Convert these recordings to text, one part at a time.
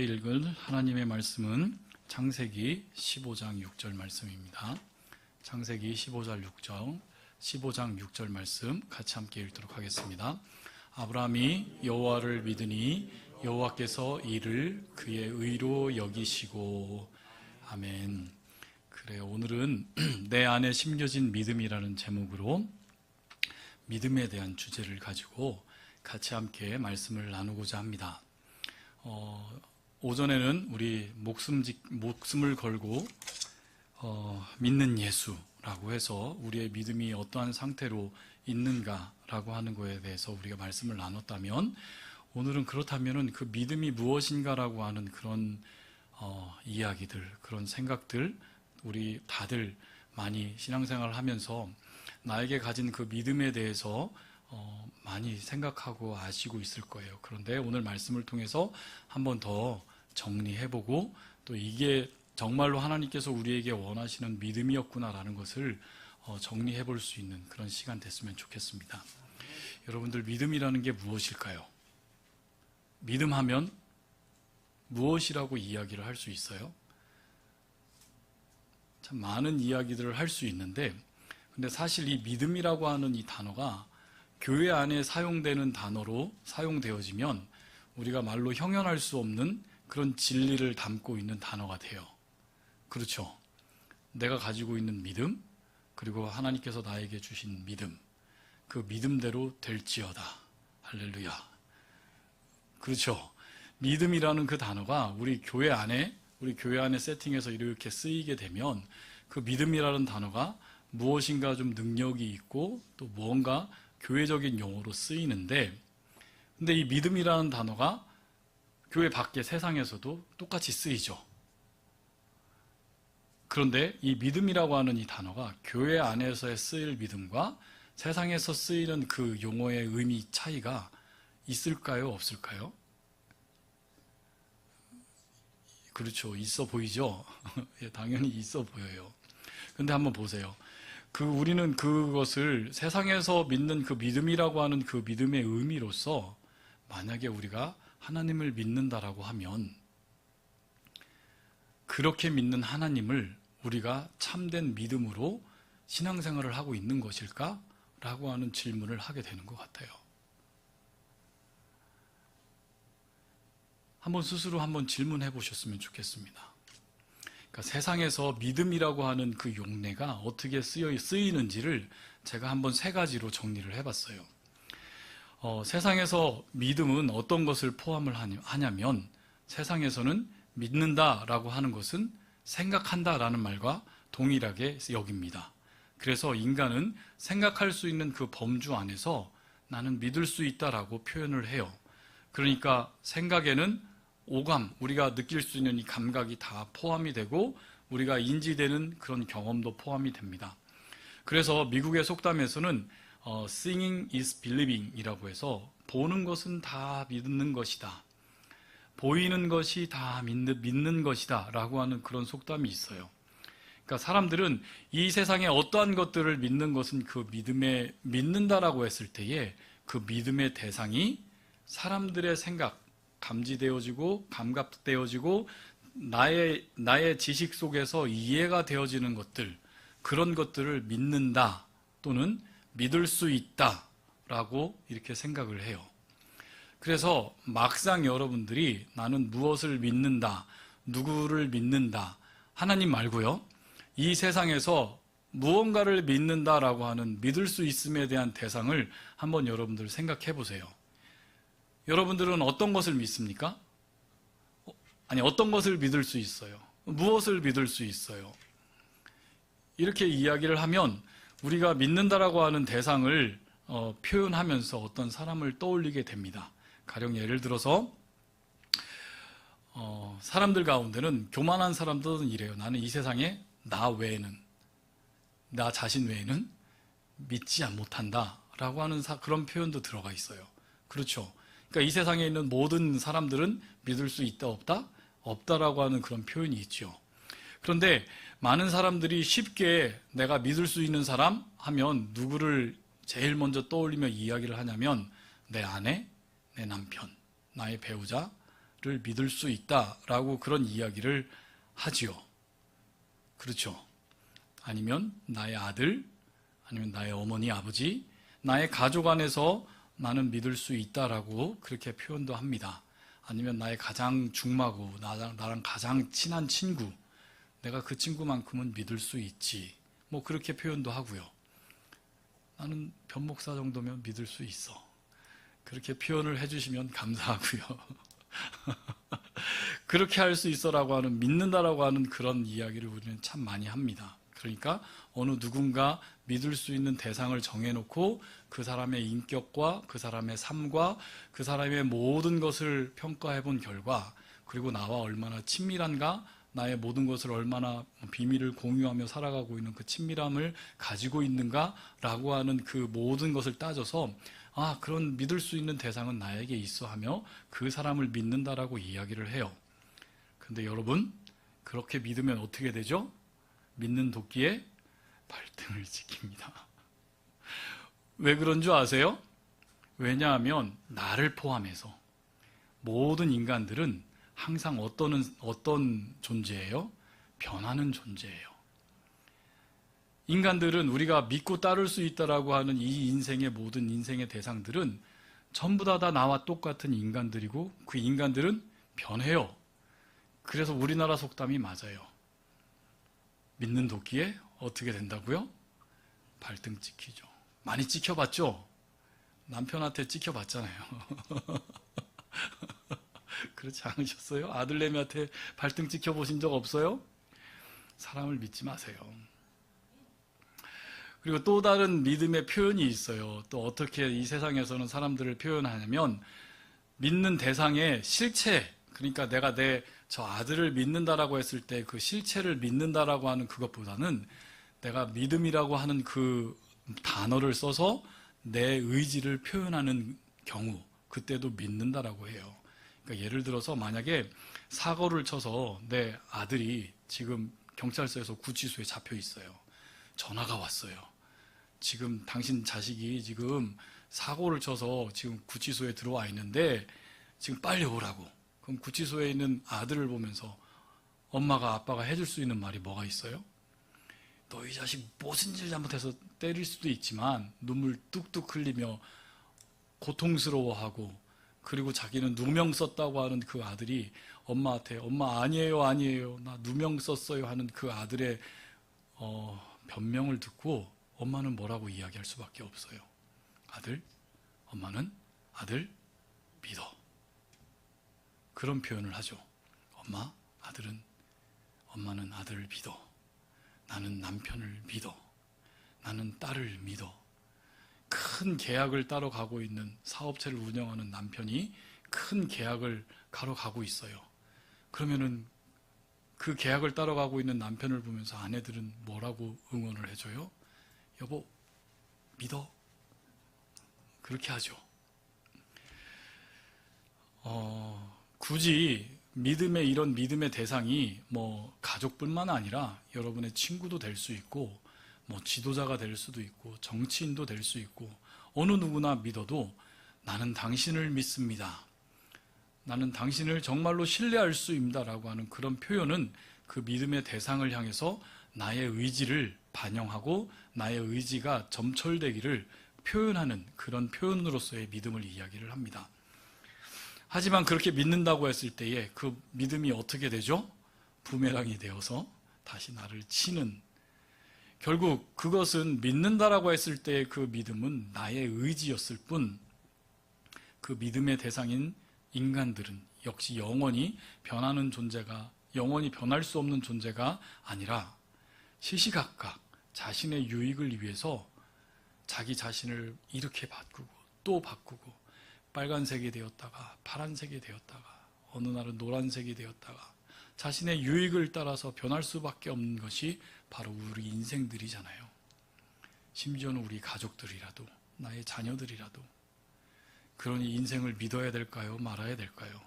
읽을 하나님의 말씀은 창세기 15장 6절 말씀입니다. 창세기 15장 6절 말씀 같이 함께 읽도록 하겠습니다. 아브라함이 여호와를 믿으니 여호와께서 이를 그의 의로 여기시고. 아멘. 그래요. 오늘은 내 안에 심겨진 믿음이라는 제목으로 믿음에 대한 주제를 가지고 같이 함께 말씀을 나누고자 합니다. 오전에는 우리 목숨을 걸고 믿는 예수라고 해서 우리의 믿음이 어떠한 상태로 있는가라고 하는 것에 대해서 우리가 말씀을 나눴다면, 오늘은 그렇다면 그 믿음이 무엇인가라고 하는 그런 이야기들, 그런 생각들, 우리 다들 많이 신앙생활을 하면서 나에게 가진 그 믿음에 대해서 많이 생각하고 아시고 있을 거예요. 그런데 오늘 말씀을 통해서 한 번 더 정리해보고, 또 이게 정말로 하나님께서 우리에게 원하시는 믿음이었구나라는 것을 정리해볼 수 있는 그런 시간 됐으면 좋겠습니다. 여러분들, 믿음이라는 게 무엇일까요? 믿음하면 무엇이라고 이야기를 할 수 있어요? 참 많은 이야기들을 할 수 있는데, 근데 사실 이 믿음이라고 하는 이 단어가 교회 안에 사용되는 단어로 사용되어지면 우리가 말로 형용할 수 없는 그런 진리를 담고 있는 단어가 돼요. 그렇죠? 내가 가지고 있는 믿음, 그리고 하나님께서 나에게 주신 믿음, 그 믿음대로 될지어다. 할렐루야. 그렇죠? 믿음이라는 그 단어가 우리 교회 안에 세팅에서 이렇게 쓰이게 되면 그 믿음이라는 단어가 무엇인가 좀 능력이 있고 또 무언가 교회적인 용어로 쓰이는데, 근데 이 믿음이라는 단어가 교회 밖의 세상에서도 똑같이 쓰이죠. 그런데 이 믿음이라고 하는 이 단어가 교회 안에서의 쓰일 믿음과 세상에서 쓰이는 그 용어의 의미 차이가 있을까요? 없을까요? 그렇죠. 있어 보이죠? 예, 당연히 있어 보여요. 근데 한번 보세요. 우리는 그것을 세상에서 믿는 그 믿음이라고 하는 그 믿음의 의미로서, 만약에 우리가 하나님을 믿는다라고 하면 그렇게 믿는 하나님을 우리가 참된 믿음으로 신앙생활을 하고 있는 것일까? 라고 하는 질문을 하게 되는 것 같아요. 스스로 한번 질문해 보셨으면 좋겠습니다. 그러니까 세상에서 믿음이라고 하는 그 용례가 어떻게 쓰이는지를 제가 한번 3가지로 정리를 해봤어요. 세상에서 믿음은 어떤 것을 포함을 하냐면, 세상에서는 믿는다라고 하는 것은 생각한다라는 말과 동일하게 여깁니다. 그래서 인간은 생각할 수 있는 그 범주 안에서 나는 믿을 수 있다라고 표현을 해요. 그러니까 생각에는 오감, 우리가 느낄 수 있는 이 감각이 다 포함이 되고 우리가 인지되는 그런 경험도 포함이 됩니다. 그래서 미국의 속담에서는 Seeing is believing 이라고 해서 보는 것은 다 믿는 것이다, 보이는 것이 다 믿는 것이다 라고 하는 그런 속담이 있어요. 그러니까 사람들은 이 세상에 어떠한 것들을 믿는 것은 그 믿음에 믿는다라고 했을 때에 그 믿음의 대상이 사람들의 생각, 감지되어지고 감각되어지고 나의 지식 속에서 이해가 되어지는 것들, 그런 것들을 믿는다 또는 믿을 수 있다라고 이렇게 생각을 해요. 그래서 막상 여러분들이 나는 무엇을 믿는다, 누구를 믿는다, 하나님 말고요, 이 세상에서 무언가를 믿는다라고 하는 믿을 수 있음에 대한 대상을 한번 여러분들 생각해 보세요. 여러분들은 어떤 것을 믿습니까? 어떤 것을 믿을 수 있어요? 무엇을 믿을 수 있어요? 이렇게 이야기를 하면 우리가 믿는다라고 하는 대상을 표현하면서 어떤 사람을 떠올리게 됩니다. 가령 예를 들어서 사람들 가운데는 교만한 사람들은 이래요. 나는 이 세상에 나 자신 외에는 믿지 못한다 라고 하는 그런 표현도 들어가 있어요. 그렇죠? 그러니까 이 세상에 있는 모든 사람들은 믿을 수 있다 없다? 없다라고 하는 그런 표현이 있죠. 그런데 많은 사람들이 쉽게 내가 믿을 수 있는 사람 하면 누구를 제일 먼저 떠올리며 이야기를 하냐면 내 아내, 내 남편, 나의 배우자 믿을 수 있다라고 그런 이야기를 하지요. 그렇죠. 아니면 나의 아들, 아니면 나의 어머니, 아버지, 나의 가족 안에서 나는 믿을 수 있다라고 그렇게 표현도 합니다. 아니면 나의 가장 중마고 나랑 가장 친한 친구, 내가 그 친구만큼은 믿을 수 있지. 뭐 그렇게 표현도 하고요. 나는 변목사 정도면 믿을 수 있어. 그렇게 표현을 해주시면 감사하고요. 그렇게 할 수 있어라고 하는, 믿는다라고 하는 그런 이야기를 우리는 참 많이 합니다. 그러니까 어느 누군가 믿을 수 있는 대상을 정해놓고 그 사람의 인격과 그 사람의 삶과 그 사람의 모든 것을 평가해 본 결과, 그리고 나와 얼마나 친밀한가, 나의 모든 것을 얼마나 비밀을 공유하며 살아가고 있는 그 친밀함을 가지고 있는가라고 하는 그 모든 것을 따져서 그런 믿을 수 있는 대상은 나에게 있어 하며 그 사람을 믿는다라고 이야기를 해요. 근데 여러분, 그렇게 믿으면 어떻게 되죠? 믿는 도끼에 발등을 지킵니다. 왜 그런 줄 아세요? 왜냐하면 나를 포함해서 모든 인간들은 항상 어떤 존재예요? 변하는 존재예요. 인간들은 우리가 믿고 따를 수 있다라고 하는 이 인생의 모든 인생의 대상들은 전부 다 나와 똑같은 인간들이고 그 인간들은 변해요. 그래서 우리나라 속담이 맞아요. 믿는 도끼에 어떻게 된다고요? 발등 찍히죠. 많이 찍혀봤죠? 남편한테 찍혀봤잖아요. 그렇지 않으셨어요? 아들내미한테 발등 찍혀보신 적 없어요? 사람을 믿지 마세요. 그리고 또 다른 믿음의 표현이 있어요. 또 어떻게 이 세상에서는 사람들을 표현하냐면, 믿는 대상의 실체, 그러니까 내가 저 아들을 믿는다라고 했을 때 그 실체를 믿는다라고 하는 그것보다는 내가 믿음이라고 하는 그 단어를 써서 내 의지를 표현하는 경우, 그때도 믿는다라고 해요. 그러니까 예를 들어서 만약에 사고를 쳐서 내 아들이 지금 경찰서에서 구치소에 잡혀 있어요. 전화가 왔어요. 지금 당신 자식이 지금 사고를 쳐서 지금 구치소에 들어와 있는데 지금 빨리 오라고. 그럼 구치소에 있는 아들을 보면서 엄마가 아빠가 해줄 수 있는 말이 뭐가 있어요? 너 이 자식 무슨 일 잘못해서 때릴 수도 있지만 눈물 뚝뚝 흘리며 고통스러워하고, 그리고 자기는 누명 썼다고 하는 그 아들이 엄마한테 엄마 아니에요 나 누명 썼어요 하는 그 아들의 변명을 듣고 엄마는 뭐라고 이야기할 수밖에 없어요. 엄마는 아들 믿어. 그런 표현을 하죠. 엄마는 아들을 믿어. 나는 남편을 믿어. 나는 딸을 믿어. 큰 계약을 따러 가고 있는, 사업체를 운영하는 남편이 큰 계약을 가러 가고 있어요. 그러면은 그 계약을 따러 가고 있는 남편을 보면서 아내들은 뭐라고 응원을 해줘요? 여보, 믿어. 그렇게 하죠. 굳이 이런 믿음의 대상이 뭐 가족뿐만 아니라 여러분의 친구도 될 수 있고, 뭐 지도자가 될 수도 있고, 정치인도 될 수 있고, 어느 누구나 믿어도 나는 당신을 믿습니다. 나는 당신을 정말로 신뢰할 수 있다라고 하는 그런 표현은 그 믿음의 대상을 향해서 나의 의지를 반영하고 나의 의지가 점철되기를 표현하는 그런 표현으로서의 믿음을 이야기를 합니다. 하지만 그렇게 믿는다고 했을 때에 그 믿음이 어떻게 되죠? 부메랑이 되어서 다시 나를 치는, 결국 그것은 믿는다라고 했을 때의 그 믿음은 나의 의지였을 뿐, 그 믿음의 대상인 인간들은 역시 영원히 변하는 존재가, 영원히 변할 수 없는 존재가 아니라 시시각각 자신의 유익을 위해서 자기 자신을 이렇게 바꾸고 또 바꾸고, 빨간색이 되었다가 파란색이 되었다가 어느 날은 노란색이 되었다가 자신의 유익을 따라서 변할 수밖에 없는 것이 바로 우리 인생들이잖아요. 심지어는 우리 가족들이라도, 나의 자녀들이라도. 그러니 인생을 믿어야 될까요? 말아야 될까요?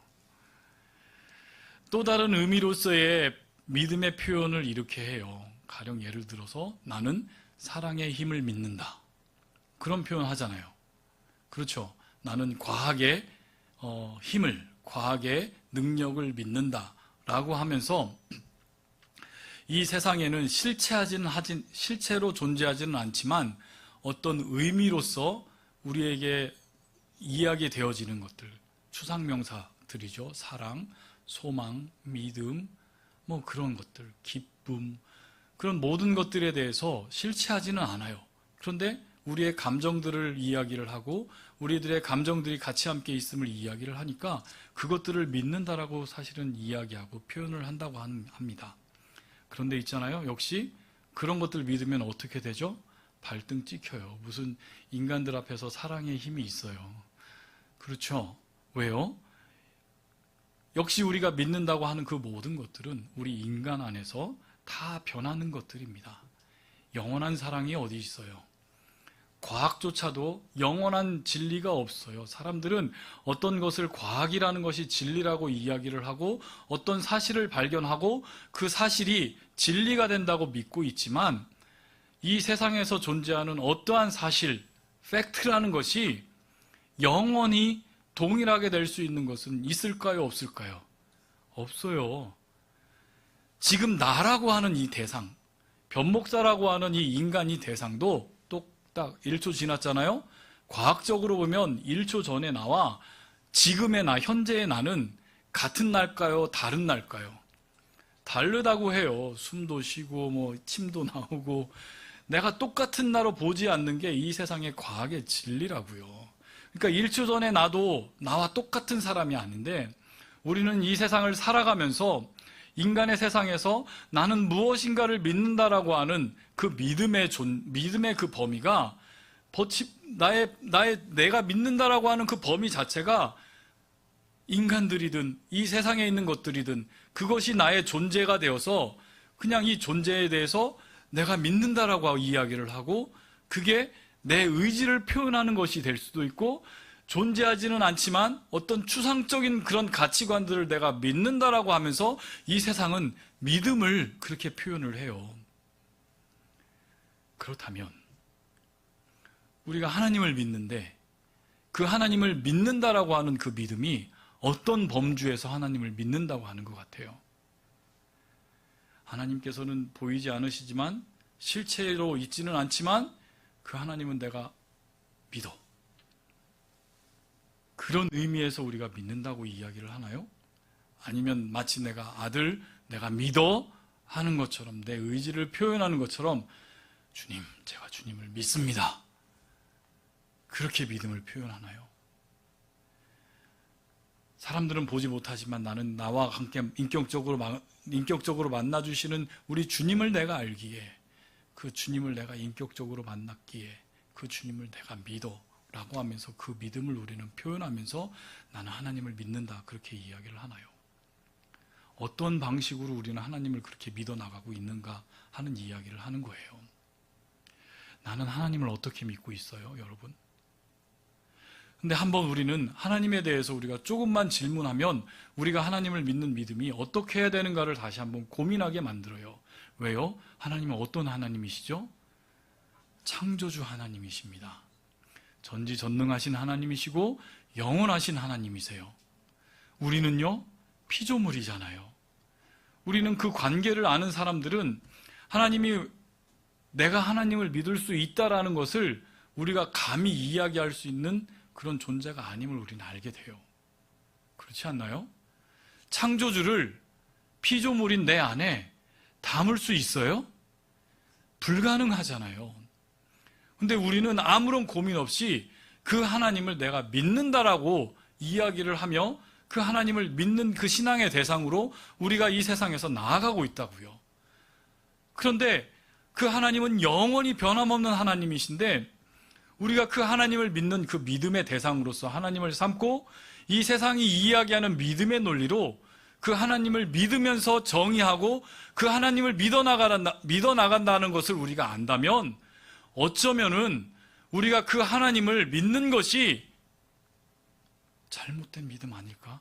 또 다른 의미로서의 믿음의 표현을 이렇게 해요. 가령 예를 들어서 나는 사랑의 힘을 믿는다. 그런 표현 하잖아요. 그렇죠. 나는 과학의 힘을, 과학의 능력을 믿는다라고 하면서 이 세상에는 실체로 존재하지는 않지만 어떤 의미로서 우리에게 이야기되어지는 것들, 추상명사들이죠. 사랑, 소망, 믿음, 뭐 그런 것들, 기쁨, 그런 모든 것들에 대해서 실체하지는 않아요. 그런데 우리의 감정들을 이야기를 하고 우리들의 감정들이 같이 함께 있음을 이야기를 하니까 그것들을 믿는다라고 사실은 이야기하고 표현을 한다고 합니다. 그런데 있잖아요. 역시 그런 것들 믿으면 어떻게 되죠? 발등 찍혀요. 무슨 인간들 앞에서 사랑의 힘이 있어요. 그렇죠? 왜요? 역시 우리가 믿는다고 하는 그 모든 것들은 우리 인간 안에서 다 변하는 것들입니다. 영원한 사랑이 어디 있어요? 과학조차도 영원한 진리가 없어요. 사람들은 어떤 것을 과학이라는 것이 진리라고 이야기를 하고 어떤 사실을 발견하고 그 사실이 진리가 된다고 믿고 있지만 이 세상에서 존재하는 어떠한 사실, 팩트라는 것이 영원히 동일하게 될 수 있는 것은 있을까요? 없을까요? 없어요. 지금 나라고 하는 이 대상, 변목사라고 하는 이 인간 이 대상도 딱 1초 지났잖아요? 과학적으로 보면 1초 전에 나와 지금의 나, 현재의 나는 같은 날까요? 다른 날까요? 다르다고 해요. 숨도 쉬고 뭐 침도 나오고 내가 똑같은 나로 보지 않는 게 이 세상의 과학의 진리라고요. 그러니까 1초 전에 나도 나와 똑같은 사람이 아닌데 우리는 이 세상을 살아가면서 인간의 세상에서 나는 무엇인가를 믿는다라고 하는 그 믿음의 그 범위가 내가 믿는다라고 하는 그 범위 자체가 인간들이든 이 세상에 있는 것들이든 그것이 나의 존재가 되어서 그냥 이 존재에 대해서 내가 믿는다라고 이야기를 하고 그게 내 의지를 표현하는 것이 될 수도 있고 존재하지는 않지만 어떤 추상적인 그런 가치관들을 내가 믿는다라고 하면서 이 세상은 믿음을 그렇게 표현을 해요. 그렇다면 우리가 하나님을 믿는데 그 하나님을 믿는다라고 하는 그 믿음이 어떤 범주에서 하나님을 믿는다고 하는 것 같아요? 하나님께서는 보이지 않으시지만 실체로 있지는 않지만 그 하나님은 내가 믿어. 그런 의미에서 우리가 믿는다고 이야기를 하나요? 아니면 마치 내가 아들, 내가 믿어 하는 것처럼 내 의지를 표현하는 것처럼 주님, 제가 주님을 믿습니다. 그렇게 믿음을 표현하나요? 사람들은 보지 못하지만 나는 나와 함께 인격적으로 만나주시는 우리 주님을 내가 알기에 그 주님을 내가 인격적으로 만났기에 그 주님을 내가 믿어 라고 하면서 그 믿음을 우리는 표현하면서 나는 하나님을 믿는다 그렇게 이야기를 하나요? 어떤 방식으로 우리는 하나님을 그렇게 믿어 나가고 있는가 하는 이야기를 하는 거예요. 나는 하나님을 어떻게 믿고 있어요, 여러분? 근데 한번 우리는 하나님에 대해서 우리가 조금만 질문하면 우리가 하나님을 믿는 믿음이 어떻게 해야 되는가를 다시 한번 고민하게 만들어요. 왜요? 하나님은 어떤 하나님이시죠? 창조주 하나님이십니다. 전지전능하신 하나님이시고 영원하신 하나님이세요. 우리는요, 피조물이잖아요. 우리는 그 관계를 아는 사람들은 내가 하나님을 믿을 수 있다라는 것을 우리가 감히 이야기할 수 있는 그런 존재가 아님을 우리는 알게 돼요. 그렇지 않나요? 창조주를 피조물인 내 안에 담을 수 있어요? 불가능하잖아요. 근데 우리는 아무런 고민 없이 그 하나님을 내가 믿는다라고 이야기를 하며 그 하나님을 믿는 그 신앙의 대상으로 우리가 이 세상에서 나아가고 있다고요. 그런데 그 하나님은 영원히 변함없는 하나님이신데 우리가 그 하나님을 믿는 그 믿음의 대상으로서 하나님을 삼고 이 세상이 이야기하는 믿음의 논리로 그 하나님을 믿으면서 정의하고 그 하나님을 믿어 나간다는 것을 우리가 안다면 어쩌면은 우리가 그 하나님을 믿는 것이 잘못된 믿음 아닐까?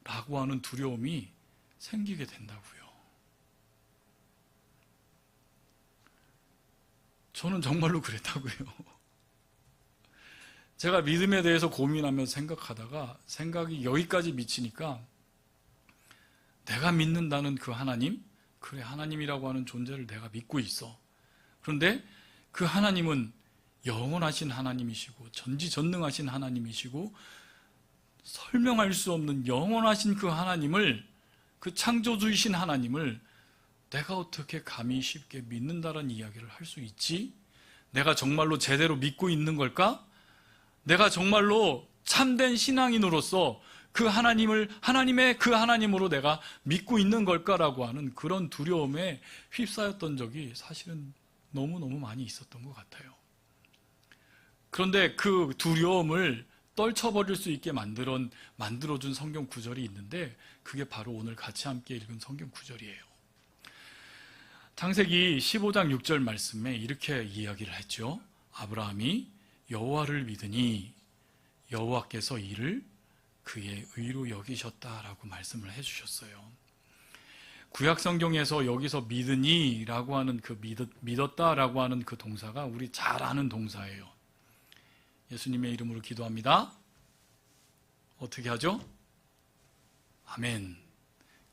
라고 하는 두려움이 생기게 된다고요. 저는 정말로 그랬다고요. 제가 믿음에 대해서 고민하면서 생각하다가 생각이 여기까지 미치니까 내가 믿는다는 그 하나님, 그래 하나님이라고 하는 존재를 내가 믿고 있어. 그런데 그 하나님은 영원하신 하나님이시고 전지전능하신 하나님이시고 설명할 수 없는 영원하신 그 하나님을, 그 창조주이신 하나님을 내가 어떻게 감히 쉽게 믿는다라는 이야기를 할 수 있지? 내가 정말로 제대로 믿고 있는 걸까? 내가 정말로 참된 신앙인으로서 그 하나님을 하나님의 그 하나님으로 내가 믿고 있는 걸까라고 하는 그런 두려움에 휩싸였던 적이 사실은 너무너무 많이 있었던 것 같아요. 그런데 그 두려움을 떨쳐버릴 수 있게 만들어준 성경 구절이 있는데 그게 바로 오늘 같이 함께 읽은 성경 구절이에요. 창세기 15장 6절 말씀에 이렇게 이야기를 했죠. 아브라함이 여호와를 믿으니 여호와께서 이를 그의 의로 여기셨다라고 말씀을 해주셨어요. 구약 성경에서 여기서 믿으니라고 하는 그 믿었다라고 하는 그 동사가 우리 잘 아는 동사예요. 예수님의 이름으로 기도합니다. 어떻게 하죠? 아멘.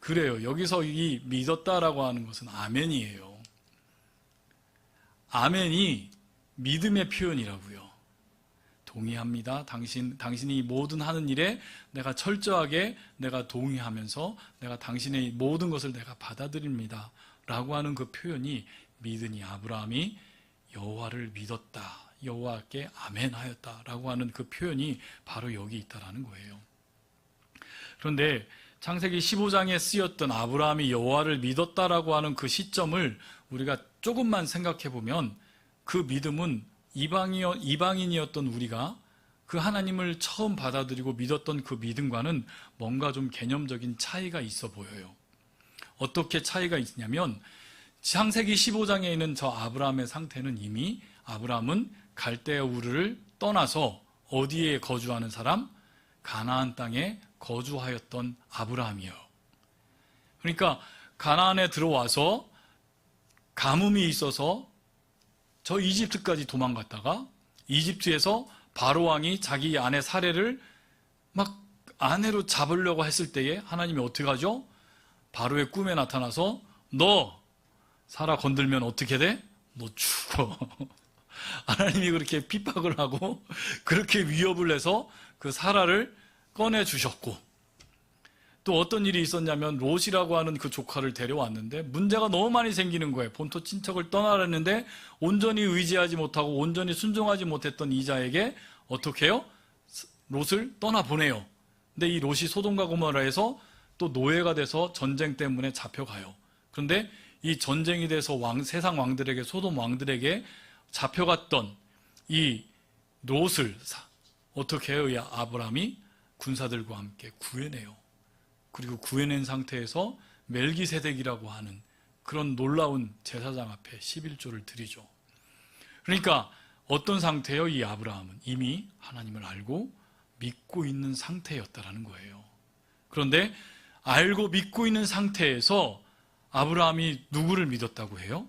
그래요. 여기서 이 믿었다라고 하는 것은 아멘이에요. 아멘이 믿음의 표현이라고요. 동의합니다. 당신이 모든 하는 일에 내가 철저하게 내가 동의하면서 내가 당신의 모든 것을 내가 받아들입니다. 라고 하는 그 표현이 믿으니 아브라함이 여호와를 믿었다. 여호와께 아멘하였다. 라고 하는 그 표현이 바로 여기 있다라는 거예요. 그런데 창세기 15장에 쓰였던 아브라함이 여호와를 믿었다라고 하는 그 시점을 우리가 조금만 생각해 보면 그 믿음은 이방인이었던 우리가 그 하나님을 처음 받아들이고 믿었던 그 믿음과는 뭔가 좀 개념적인 차이가 있어 보여요. 어떻게 차이가 있냐면 창세기 15장에 있는 저 아브라함의 상태는 이미 아브라함은 갈대아 우르를 떠나서 어디에 거주하는 사람? 가나안 땅에 거주하였던 아브라함이에요. 그러니까 가나안에 들어와서 가뭄이 있어서 저 이집트까지 도망갔다가 이집트에서 바로 왕이 자기 아내 사레를 막 아내로 잡으려고 했을 때에 하나님이 어떻게 하죠? 바로의 꿈에 나타나서 너 사라 건들면 어떻게 돼? 너 죽어. 하나님이 그렇게 핍박을 하고 그렇게 위협을 해서 그 사라를 꺼내 주셨고, 또 어떤 일이 있었냐면 롯이라고 하는 그 조카를 데려왔는데 문제가 너무 많이 생기는 거예요. 본토 친척을 떠나려는데 온전히 의지하지 못하고 온전히 순종하지 못했던 이자에게 어떻게 해요? 롯을 떠나보내요. 근데 이 롯이 소돔과 고모라에서 또 노예가 돼서 전쟁 때문에 잡혀가요. 그런데 이 전쟁이 돼서 세상 왕들에게, 소돔 왕들에게 잡혀갔던 이 롯을 어떻게 해요? 이 아브라함이 군사들과 함께 구해내요. 그리고 구해낸 상태에서 멜기세덱이라고 하는 그런 놀라운 제사장 앞에 11조를 드리죠. 그러니까 어떤 상태예요? 이 아브라함은 이미 하나님을 알고 믿고 있는 상태였다라는 거예요. 그런데 알고 믿고 있는 상태에서 아브라함이 누구를 믿었다고 해요?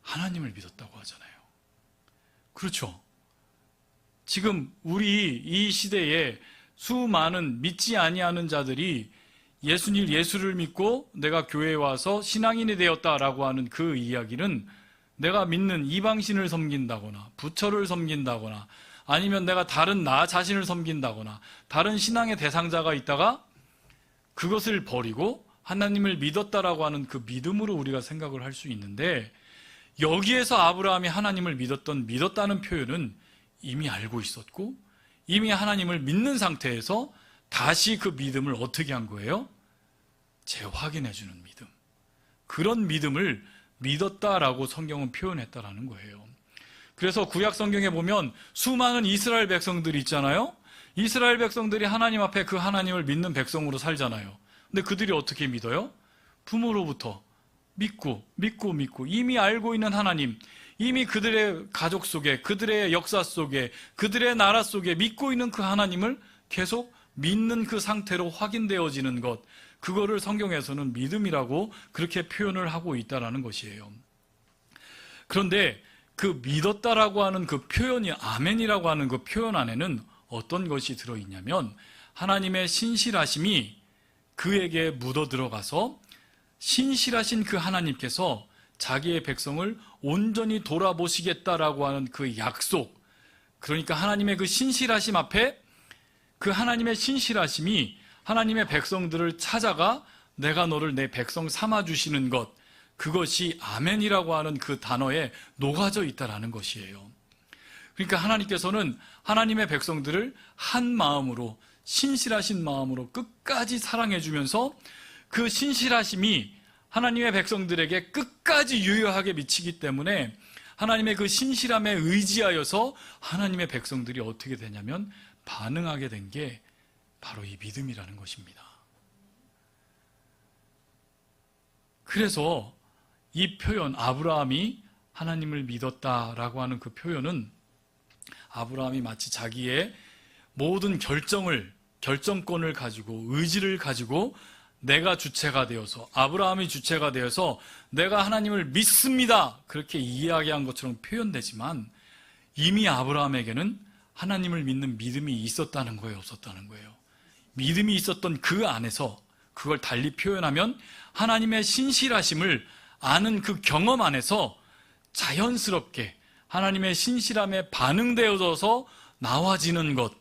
하나님을 믿었다고 하잖아요. 그렇죠? 지금 우리 이 시대에 수많은 믿지 아니하는 자들이 예수를 믿고 내가 교회에 와서 신앙인이 되었다라고 하는 그 이야기는 내가 믿는 이방신을 섬긴다거나 부처를 섬긴다거나 아니면 내가 다른 나 자신을 섬긴다거나 다른 신앙의 대상자가 있다가 그것을 버리고 하나님을 믿었다라고 하는 그 믿음으로 우리가 생각을 할 수 있는데, 여기에서 아브라함이 하나님을 믿었다는 표현은 이미 알고 있었고 이미 하나님을 믿는 상태에서 다시 그 믿음을 어떻게 한 거예요? 재확인해 주는 믿음. 그런 믿음을 믿었다라고 성경은 표현했다라는 거예요. 그래서 구약 성경에 보면 수많은 이스라엘 백성들이 있잖아요. 이스라엘 백성들이 하나님 앞에 그 하나님을 믿는 백성으로 살잖아요. 근데 그들이 어떻게 믿어요? 부모로부터 믿고 이미 알고 있는 하나님, 이미 그들의 가족 속에, 그들의 역사 속에, 그들의 나라 속에 믿고 있는 그 하나님을 계속 믿는 그 상태로 확인되어지는 것, 그거를 성경에서는 믿음이라고 그렇게 표현을 하고 있다는 것이에요. 그런데 그 믿었다라고 하는 그 표현이, 아멘이라고 하는 그 표현 안에는 어떤 것이 들어있냐면 하나님의 신실하심이 그에게 묻어 들어가서 신실하신 그 하나님께서 자기의 백성을 온전히 돌아보시겠다라고 하는 그 약속, 그러니까 하나님의 그 신실하심 앞에 그 하나님의 신실하심이 하나님의 백성들을 찾아가 내가 너를 내 백성 삼아주시는 것, 그것이 아멘이라고 하는 그 단어에 녹아져 있다라는 것이에요. 그러니까 하나님께서는 하나님의 백성들을 한 마음으로, 신실하신 마음으로 끝까지 사랑해 주면서 그 신실하심이 하나님의 백성들에게 끝까지 유효하게 미치기 때문에 하나님의 그 신실함에 의지하여서 하나님의 백성들이 어떻게 되냐면 반응하게 된 게 바로 이 믿음이라는 것입니다. 그래서 이 표현, 아브라함이 하나님을 믿었다라고 하는 그 표현은 아브라함이 마치 자기의 모든 결정권을 가지고, 의지를 가지고 내가 주체가 되어서, 아브라함이 주체가 되어서 내가 하나님을 믿습니다, 그렇게 이야기한 것처럼 표현되지만 이미 아브라함에게는 하나님을 믿는 믿음이 있었다는 거예요, 없었다는 거예요? 믿음이 있었던 그 안에서, 그걸 달리 표현하면 하나님의 신실하심을 아는 그 경험 안에서 자연스럽게 하나님의 신실함에 반응되어져서 나와지는 것,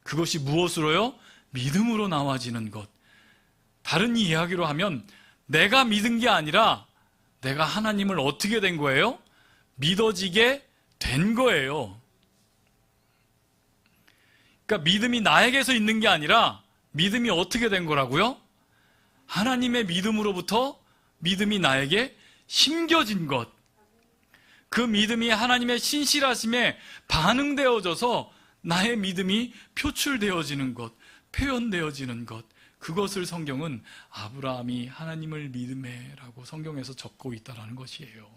그것이 무엇으로요? 믿음으로 나와지는 것. 다른 이야기로 하면 내가 믿은 게 아니라 내가 하나님을 어떻게 된 거예요? 믿어지게 된 거예요. 그러니까 믿음이 나에게서 있는 게 아니라 믿음이 어떻게 된 거라고요? 하나님의 믿음으로부터 믿음이 나에게 심겨진 것, 그 믿음이 하나님의 신실하심에 반응되어져서 나의 믿음이 표출되어지는 것, 표현되어지는 것, 그것을 성경은 아브라함이 하나님을 믿음해라고 성경에서 적고 있다는 것이에요.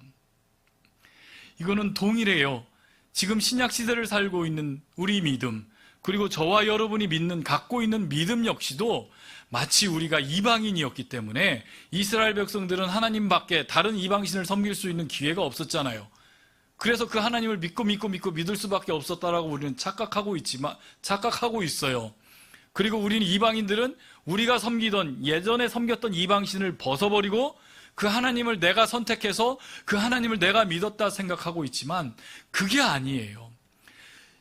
이거는 동일해요. 지금 신약시대를 살고 있는 우리 믿음, 그리고 저와 여러분이 갖고 있는 믿음 역시도 마치 우리가 이방인이었기 때문에 이스라엘 백성들은 하나님 밖에 다른 이방신을 섬길 수 있는 기회가 없었잖아요. 그래서 그 하나님을 믿고 믿을 수밖에 없었다라고 우리는 착각하고 있어요. 그리고 우리는 이방인들은 우리가 예전에 섬겼던 이방신을 벗어버리고 그 하나님을 내가 선택해서 그 하나님을 내가 믿었다 생각하고 있지만 그게 아니에요.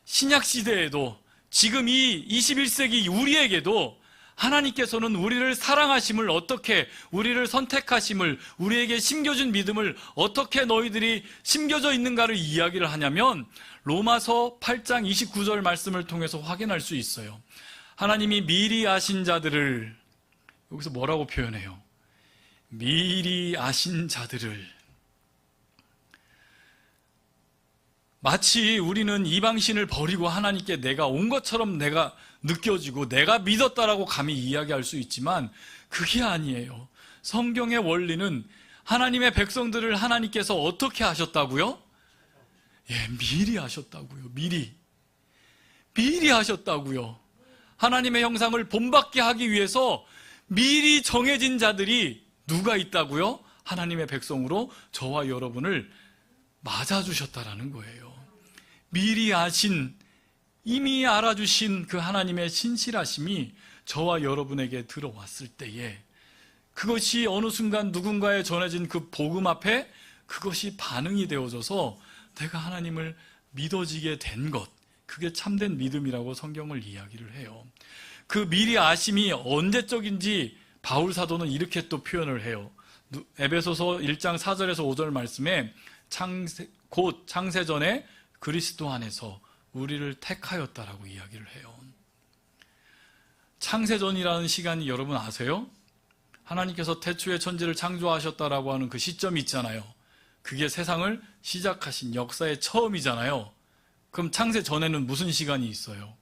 신약시대에도 지금 이 21세기 우리에게도 하나님께서는 우리를 사랑하심을, 어떻게 우리를 선택하심을, 우리에게 심겨준 믿음을 어떻게 너희들이 심겨져 있는가를 이야기를 하냐면 로마서 8장 29절 말씀을 통해서 확인할 수 있어요. 하나님이 미리 아신 자들을, 여기서 뭐라고 표현해요? 미리 아신 자들을. 마치 우리는 이방신을 버리고 하나님께 내가 온 것처럼 내가 느껴지고 내가 믿었다라고 감히 이야기할 수 있지만 그게 아니에요. 성경의 원리는 하나님의 백성들을 하나님께서 어떻게 하셨다고요? 미리 하셨다고요. 미리 하셨다고요. 하나님의 형상을 본받게 하기 위해서 미리 정해진 자들이 누가 있다고요? 하나님의 백성으로 저와 여러분을 맞아주셨다라는 거예요. 미리 이미 알아주신 그 하나님의 신실하심이 저와 여러분에게 들어왔을 때에 그것이 어느 순간 누군가에 전해진 그 복음 앞에 그것이 반응이 되어져서 내가 하나님을 믿어지게 된 것, 그게 참된 믿음이라고 성경을 이야기를 해요. 그 미리 아심이 언제적인지 바울 사도는 이렇게 또 표현을 해요. 에베소서 1장 4절에서 5절 말씀에 곧 창세전에 그리스도 안에서 우리를 택하였다라고 이야기를 해요. 창세전이라는 시간이 여러분 아세요? 하나님께서 태초에 천지를 창조하셨다라고 하는 그 시점이 있잖아요. 그게 세상을 시작하신 역사의 처음이잖아요. 그럼 창세전에는 무슨 시간이 있어요?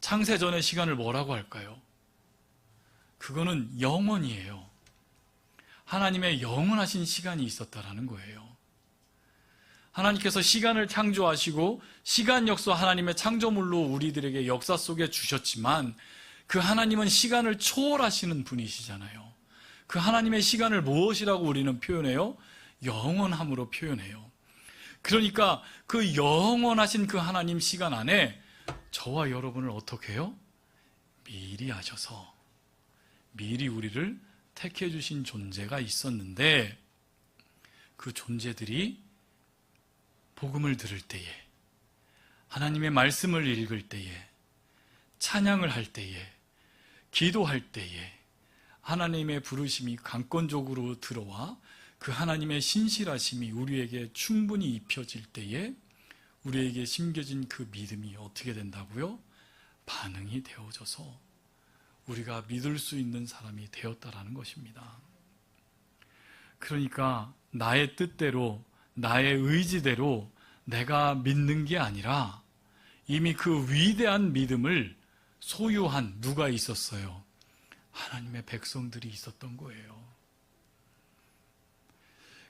창세전의 시간을 뭐라고 할까요? 그거는 영원이에요. 하나님의 영원하신 시간이 있었다라는 거예요. 하나님께서 시간을 창조하시고 시간 역사 하나님의 창조물로 우리들에게 역사 속에 주셨지만 그 하나님은 시간을 초월하시는 분이시잖아요. 그 하나님의 시간을 무엇이라고 우리는 표현해요? 영원함으로 표현해요. 그러니까 그 영원하신 그 하나님 시간 안에 저와 여러분을 어떻게 해요? 미리 하셔서 미리 우리를 택해 주신 존재가 있었는데, 그 존재들이 복음을 들을 때에, 하나님의 말씀을 읽을 때에, 찬양을 할 때에, 기도할 때에 하나님의 부르심이 강권적으로 들어와 그 하나님의 신실하심이 우리에게 충분히 입혀질 때에 우리에게 심겨진 그 믿음이 어떻게 된다고요? 반응이 되어져서 우리가 믿을 수 있는 사람이 되었다라는 것입니다. 그러니까 나의 뜻대로, 나의 의지대로 내가 믿는 게 아니라 이미 그 위대한 믿음을 소유한 누가 있었어요? 하나님의 백성들이 있었던 거예요.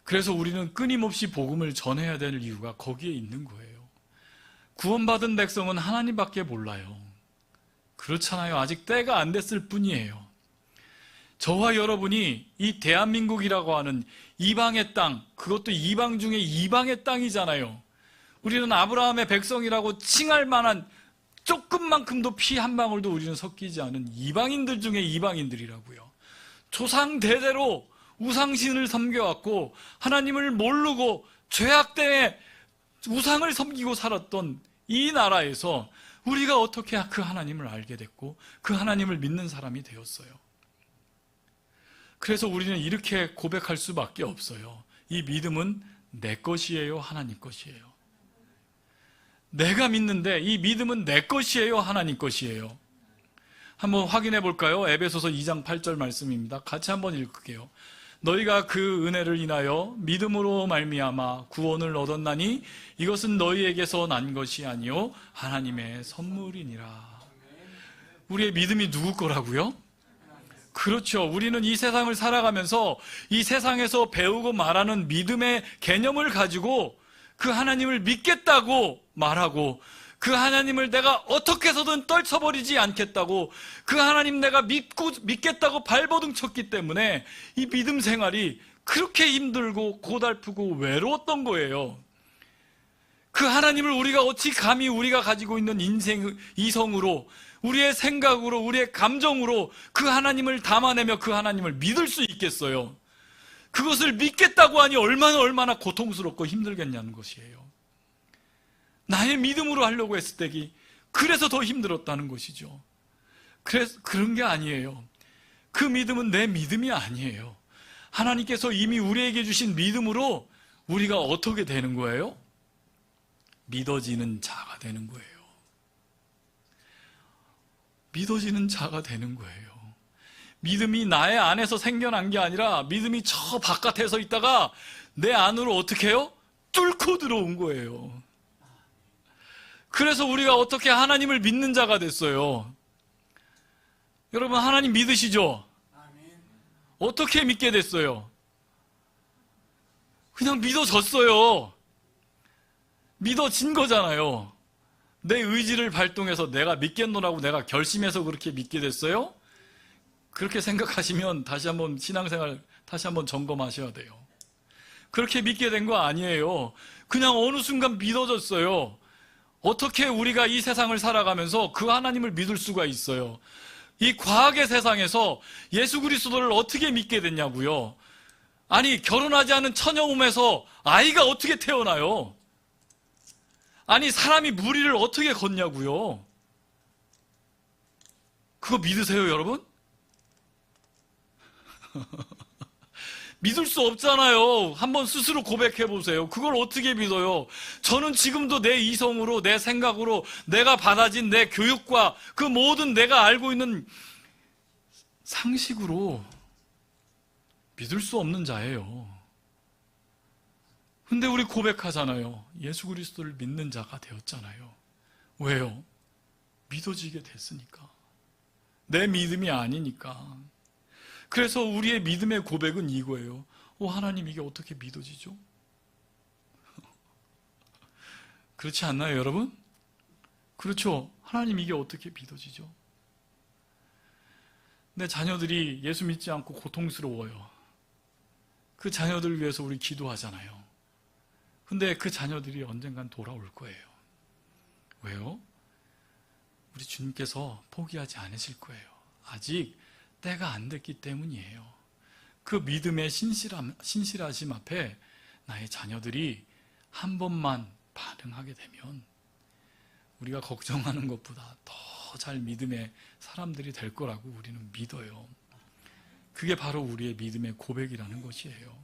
그래서 우리는 끊임없이 복음을 전해야 될 이유가 거기에 있는 거예요. 구원받은 백성은 하나님밖에 몰라요. 그렇잖아요. 아직 때가 안 됐을 뿐이에요. 저와 여러분이 이 대한민국이라고 하는 이방의 땅, 그것도 이방 중에 이방의 땅이잖아요. 우리는 아브라함의 백성이라고 칭할 만한 조금만큼도 피 한 방울도 우리는 섞이지 않은 이방인들 중에 이방인들이라고요. 조상 대대로 우상신을 섬겨왔고 하나님을 모르고 죄악 때문에 우상을 섬기고 살았던 이 나라에서 우리가 어떻게 그 하나님을 알게 됐고 그 하나님을 믿는 사람이 되었어요. 그래서 우리는 이렇게 고백할 수밖에 없어요. 이 믿음은 내 것이에요, 하나님 것이에요? 내가 믿는데 이 믿음은 내 것이에요, 하나님 것이에요? 한번 확인해 볼까요? 에베소서 2장 8절 말씀입니다. 같이 한번 읽을게요. 너희가 그 은혜를 인하여 믿음으로 말미암아 구원을 얻었나니 이것은 너희에게서 난 것이 아니요 하나님의 선물이니라. 우리의 믿음이 누구 거라고요? 그렇죠. 우리는 이 세상을 살아가면서 이 세상에서 배우고 말하는 믿음의 개념을 가지고 그 하나님을 믿겠다고 말하고 그 하나님을 내가 어떻게 해서든 떨쳐버리지 않겠다고 그 하나님 내가 믿겠다고 발버둥 쳤기 때문에 이 믿음 생활이 그렇게 힘들고 고달프고 외로웠던 거예요. 그 하나님을 우리가 어찌 감히 우리가 가지고 있는 인생 이성으로 우리의 생각으로 우리의 감정으로 그 하나님을 담아내며 그 하나님을 믿을 수 있겠어요? 그것을 믿겠다고 하니 얼마나 고통스럽고 힘들겠냐는 것이에요. 나의 믿음으로 하려고 했을 때기 그래서 더 힘들었다는 것이죠. 그래서 그런 게 아니에요. 그 믿음은 내 믿음이 아니에요. 하나님께서 이미 우리에게 주신 믿음으로 우리가 어떻게 되는 거예요? 믿어지는 자가 되는 거예요. 믿어지는 자가 되는 거예요. 믿음이 나의 안에서 생겨난 게 아니라 믿음이 저 바깥에서 있다가 내 안으로 어떻게 해요? 뚫고 들어온 거예요. 그래서 우리가 어떻게 하나님을 믿는 자가 됐어요. 여러분 하나님 믿으시죠? 어떻게 믿게 됐어요? 그냥 믿어졌어요. 믿어진 거잖아요. 내 의지를 발동해서 내가 믿겠노라고 내가 결심해서 그렇게 믿게 됐어요? 그렇게 생각하시면 다시 한번 신앙생활 다시 한번 점검하셔야 돼요. 그렇게 믿게 된 거 아니에요. 그냥 어느 순간 믿어졌어요. 어떻게 우리가 이 세상을 살아가면서 그 하나님을 믿을 수가 있어요? 이 과학의 세상에서 예수 그리스도를 어떻게 믿게 됐냐고요? 아니 결혼하지 않은 처녀 몸에서 아이가 어떻게 태어나요? 아니 사람이 무리를 어떻게 걷냐고요? 그거 믿으세요 여러분? 믿을 수 없잖아요. 한번 스스로 고백해 보세요. 그걸 어떻게 믿어요? 저는 지금도 내 이성으로 내 생각으로 내가 받아진 내 교육과 그 모든 내가 알고 있는 상식으로 믿을 수 없는 자예요. 근데 우리 고백하잖아요. 예수 그리스도를 믿는 자가 되었잖아요. 왜요? 믿어지게 됐으니까. 내 믿음이 아니니까. 그래서 우리의 믿음의 고백은 이거예요. 하나님 이게 어떻게 믿어지죠? 그렇지 않나요, 여러분? 그렇죠. 하나님 이게 어떻게 믿어지죠? 내 자녀들이 예수 믿지 않고 고통스러워요. 그 자녀들 위해서 우리 기도하잖아요. 근데 그 자녀들이 언젠간 돌아올 거예요. 왜요? 우리 주님께서 포기하지 않으실 거예요. 아직 때가 안 됐기 때문이에요. 그 믿음의 신실하심 앞에 나의 자녀들이 한 번만 반응하게 되면 우리가 걱정하는 것보다 더 잘 믿음의 사람들이 될 거라고 우리는 믿어요. 그게 바로 우리의 믿음의 고백이라는 것이에요.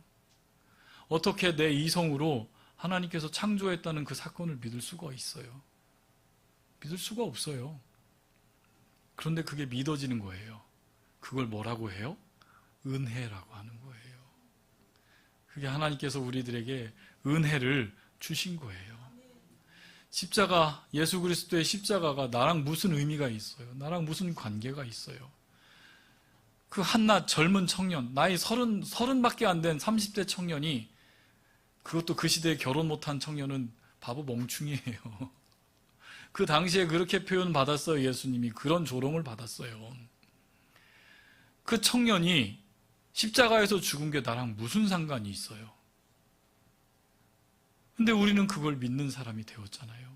어떻게 내 이성으로 하나님께서 창조했다는 그 사건을 믿을 수가 있어요? 믿을 수가 없어요. 그런데 그게 믿어지는 거예요. 그걸 뭐라고 해요? 은혜라고 하는 거예요. 그게 하나님께서 우리들에게 은혜를 주신 거예요. 십자가, 예수 그리스도의 십자가가 나랑 무슨 의미가 있어요? 나랑 무슨 관계가 있어요? 그 한낱 젊은 청년, 나이 30밖에 안 된 30대 청년이, 그것도 그 시대에 결혼 못한 청년은 바보 멍충이에요. 그 당시에 그렇게 표현받았어요. 예수님이 그런 조롱을 받았어요. 그 청년이 십자가에서 죽은 게 나랑 무슨 상관이 있어요? 근데 우리는 그걸 믿는 사람이 되었잖아요.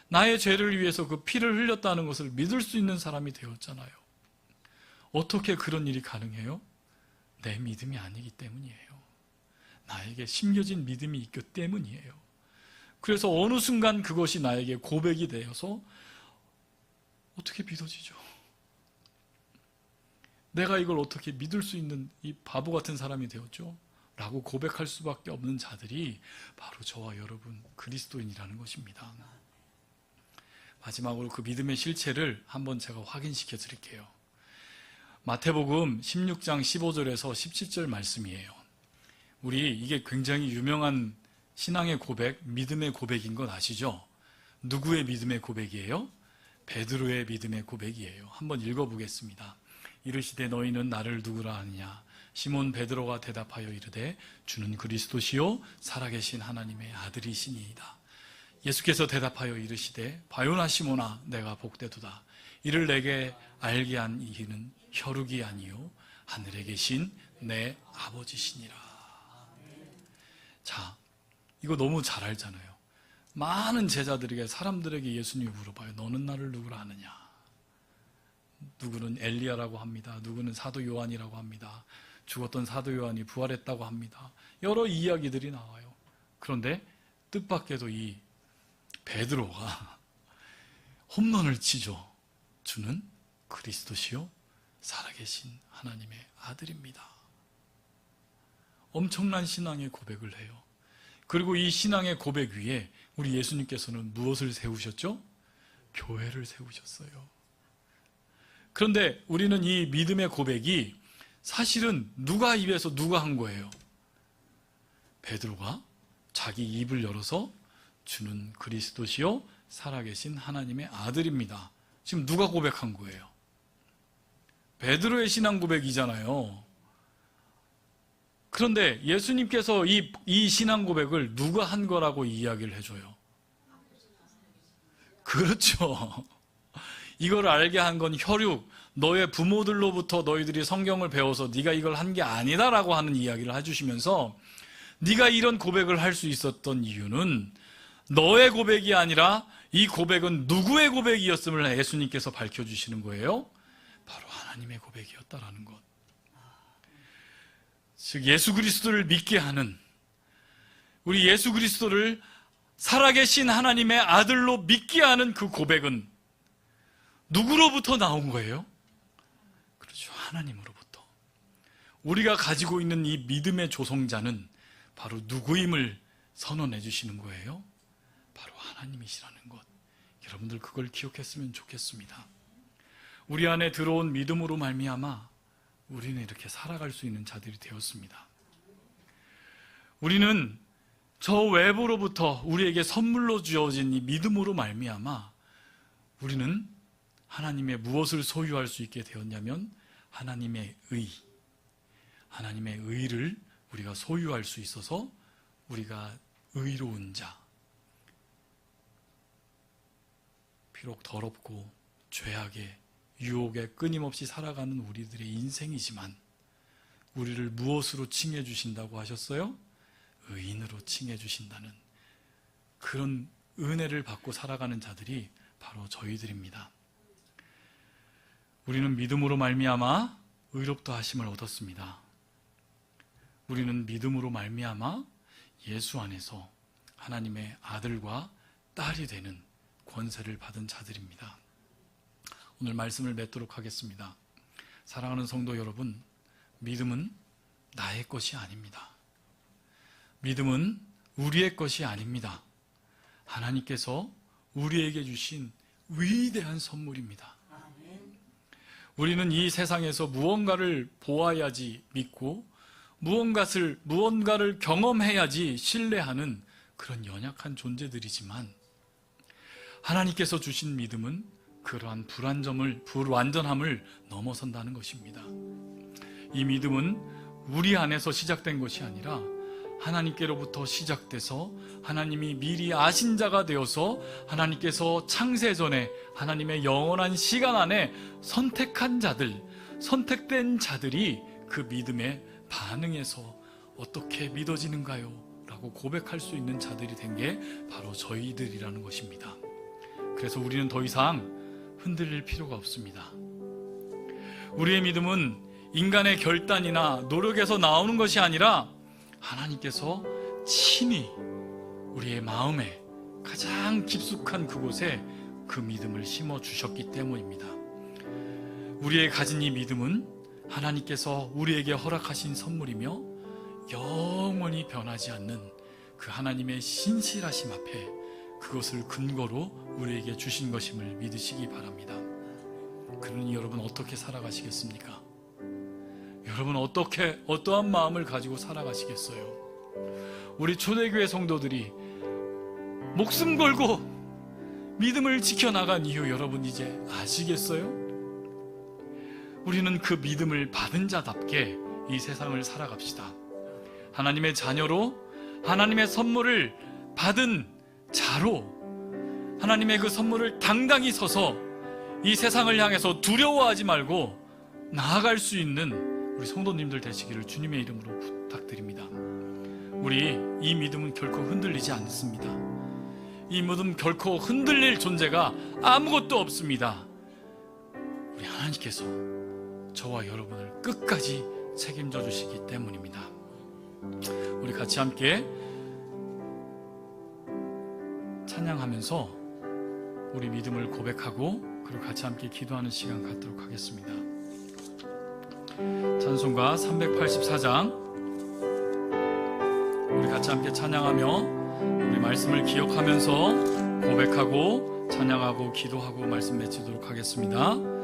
나의 죄를 위해서 그 피를 흘렸다는 것을 믿을 수 있는 사람이 되었잖아요. 어떻게 그런 일이 가능해요? 내 믿음이 아니기 때문이에요. 나에게 심겨진 믿음이 있기 때문이에요. 그래서 어느 순간 그것이 나에게 고백이 되어서 어떻게 믿어지죠? 내가 이걸 어떻게 믿을 수 있는 이 바보 같은 사람이 되었죠? 라고 고백할 수밖에 없는 자들이 바로 저와 여러분 그리스도인이라는 것입니다. 마지막으로 그 믿음의 실체를 한번 제가 확인시켜 드릴게요. 마태복음 16장 15절에서 17절 말씀이에요. 우리 이게 굉장히 유명한 신앙의 고백, 믿음의 고백인 건 아시죠? 누구의 믿음의 고백이에요? 베드로의 믿음의 고백이에요. 한번 읽어보겠습니다. 이르시되 너희는 나를 누구라 하느냐? 시몬 베드로가 대답하여 이르되 주는 그리스도시요 살아계신 하나님의 아들이시니이다. 예수께서 대답하여 이르시되 바요나 시몬아 내가 복되도다. 이를 내게 알게 한 이는 혈육이 아니요 하늘에 계신 내 아버지시니라. 자, 이거 너무 잘 알잖아요. 많은 제자들에게, 사람들에게 예수님이 물어봐요. 너는 나를 누구라 하느냐? 누구는 엘리야라고 합니다. 누구는 사도 요한이라고 합니다. 죽었던 사도 요한이 부활했다고 합니다. 여러 이야기들이 나와요. 그런데 뜻밖에도 이 베드로가 홈런을 치죠. 주는 그리스도시요 살아계신 하나님의 아들입니다. 엄청난 신앙의 고백을 해요. 그리고 이 신앙의 고백 위에 우리 예수님께서는 무엇을 세우셨죠? 교회를 세우셨어요. 그런데 우리는 이 믿음의 고백이 사실은 누가 입에서 누가 한 거예요? 베드로가 자기 입을 열어서 주는 그리스도시요 살아계신 하나님의 아들입니다. 지금 누가 고백한 거예요? 베드로의 신앙 고백이잖아요. 그런데 예수님께서 이 신앙 고백을 누가 한 거라고 이야기를 해줘요? 그렇죠. 이걸 알게 한 건 혈육, 너의 부모들로부터 너희들이 성경을 배워서 네가 이걸 한 게 아니다라고 하는 이야기를 해주시면서 네가 이런 고백을 할 수 있었던 이유는 너의 고백이 아니라 이 고백은 누구의 고백이었음을 예수님께서 밝혀주시는 거예요? 바로 하나님의 고백이었다라는 것. 즉 예수 그리스도를 믿게 하는, 우리 예수 그리스도를 살아계신 하나님의 아들로 믿게 하는 그 고백은 누구로부터 나온 거예요? 그렇죠. 하나님으로부터. 우리가 가지고 있는 이 믿음의 조성자는 바로 누구임을 선언해 주시는 거예요? 바로 하나님이시라는 것. 여러분들 그걸 기억했으면 좋겠습니다. 우리 안에 들어온 믿음으로 말미암아 우리는 이렇게 살아갈 수 있는 자들이 되었습니다. 우리는 저 외부로부터 우리에게 선물로 주어진 이 믿음으로 말미암아 우리는 하나님의 무엇을 소유할 수 있게 되었냐면 하나님의 의를 우리가 소유할 수 있어서 우리가 의로운 자, 비록 더럽고 죄악에 유혹에 끊임없이 살아가는 우리들의 인생이지만 우리를 무엇으로 칭해 주신다고 하셨어요? 의인으로 칭해 주신다는 그런 은혜를 받고 살아가는 자들이 바로 저희들입니다. 우리는 믿음으로 말미암아 의롭다 하심을 얻었습니다. 우리는 믿음으로 말미암아 예수 안에서 하나님의 아들과 딸이 되는 권세를 받은 자들입니다. 오늘 말씀을 맺도록 하겠습니다. 사랑하는 성도 여러분, 믿음은 나의 것이 아닙니다. 믿음은 우리의 것이 아닙니다. 하나님께서 우리에게 주신 위대한 선물입니다. 우리는 이 세상에서 무언가를 보아야지 믿고 무언가를 경험해야지 신뢰하는 그런 연약한 존재들이지만 하나님께서 주신 믿음은 그러한 불완전함을 넘어선다는 것입니다. 이 믿음은 우리 안에서 시작된 것이 아니라 하나님께로부터 시작돼서 하나님이 미리 아신 자가 되어서 하나님께서 창세전에 하나님의 영원한 시간 안에 선택한 자들, 선택된 자들이 그 믿음에 반응해서 어떻게 믿어지는가요? 라고 고백할 수 있는 자들이 된 게 바로 저희들이라는 것입니다. 그래서 우리는 더 이상 흔들릴 필요가 없습니다. 우리의 믿음은 인간의 결단이나 노력에서 나오는 것이 아니라 하나님께서 친히 우리의 마음에 가장 깊숙한 그곳에 그 믿음을 심어 주셨기 때문입니다. 우리의 가진 이 믿음은 하나님께서 우리에게 허락하신 선물이며 영원히 변하지 않는 그 하나님의 신실하심 앞에 그것을 근거로 우리에게 주신 것임을 믿으시기 바랍니다. 그러니 여러분 어떻게 살아가시겠습니까? 여러분 어떠한 마음을 가지고 살아가시겠어요? 우리 초대교회 성도들이 목숨 걸고 믿음을 지켜나간 이유 여러분 이제 아시겠어요? 우리는 그 믿음을 받은 자답게 이 세상을 살아갑시다. 하나님의 자녀로 하나님의 선물을 받은 자로 하나님의 그 선물을 당당히 서서 이 세상을 향해서 두려워하지 말고 나아갈 수 있는 우리 성도님들 되시기를 주님의 이름으로 부탁드립니다. 우리 이 믿음은 결코 흔들리지 않습니다. 이 믿음 결코 흔들릴 존재가 아무것도 없습니다. 우리 하나님께서 저와 여러분을 끝까지 책임져 주시기 때문입니다. 우리 같이 함께 찬양하면서 우리 믿음을 고백하고 그리고 같이 함께 기도하는 시간 갖도록 하겠습니다. 찬송가 384장 우리 같이 함께 찬양하며 우리 말씀을 기억하면서 고백하고 찬양하고 기도하고 말씀 맺히도록 하겠습니다.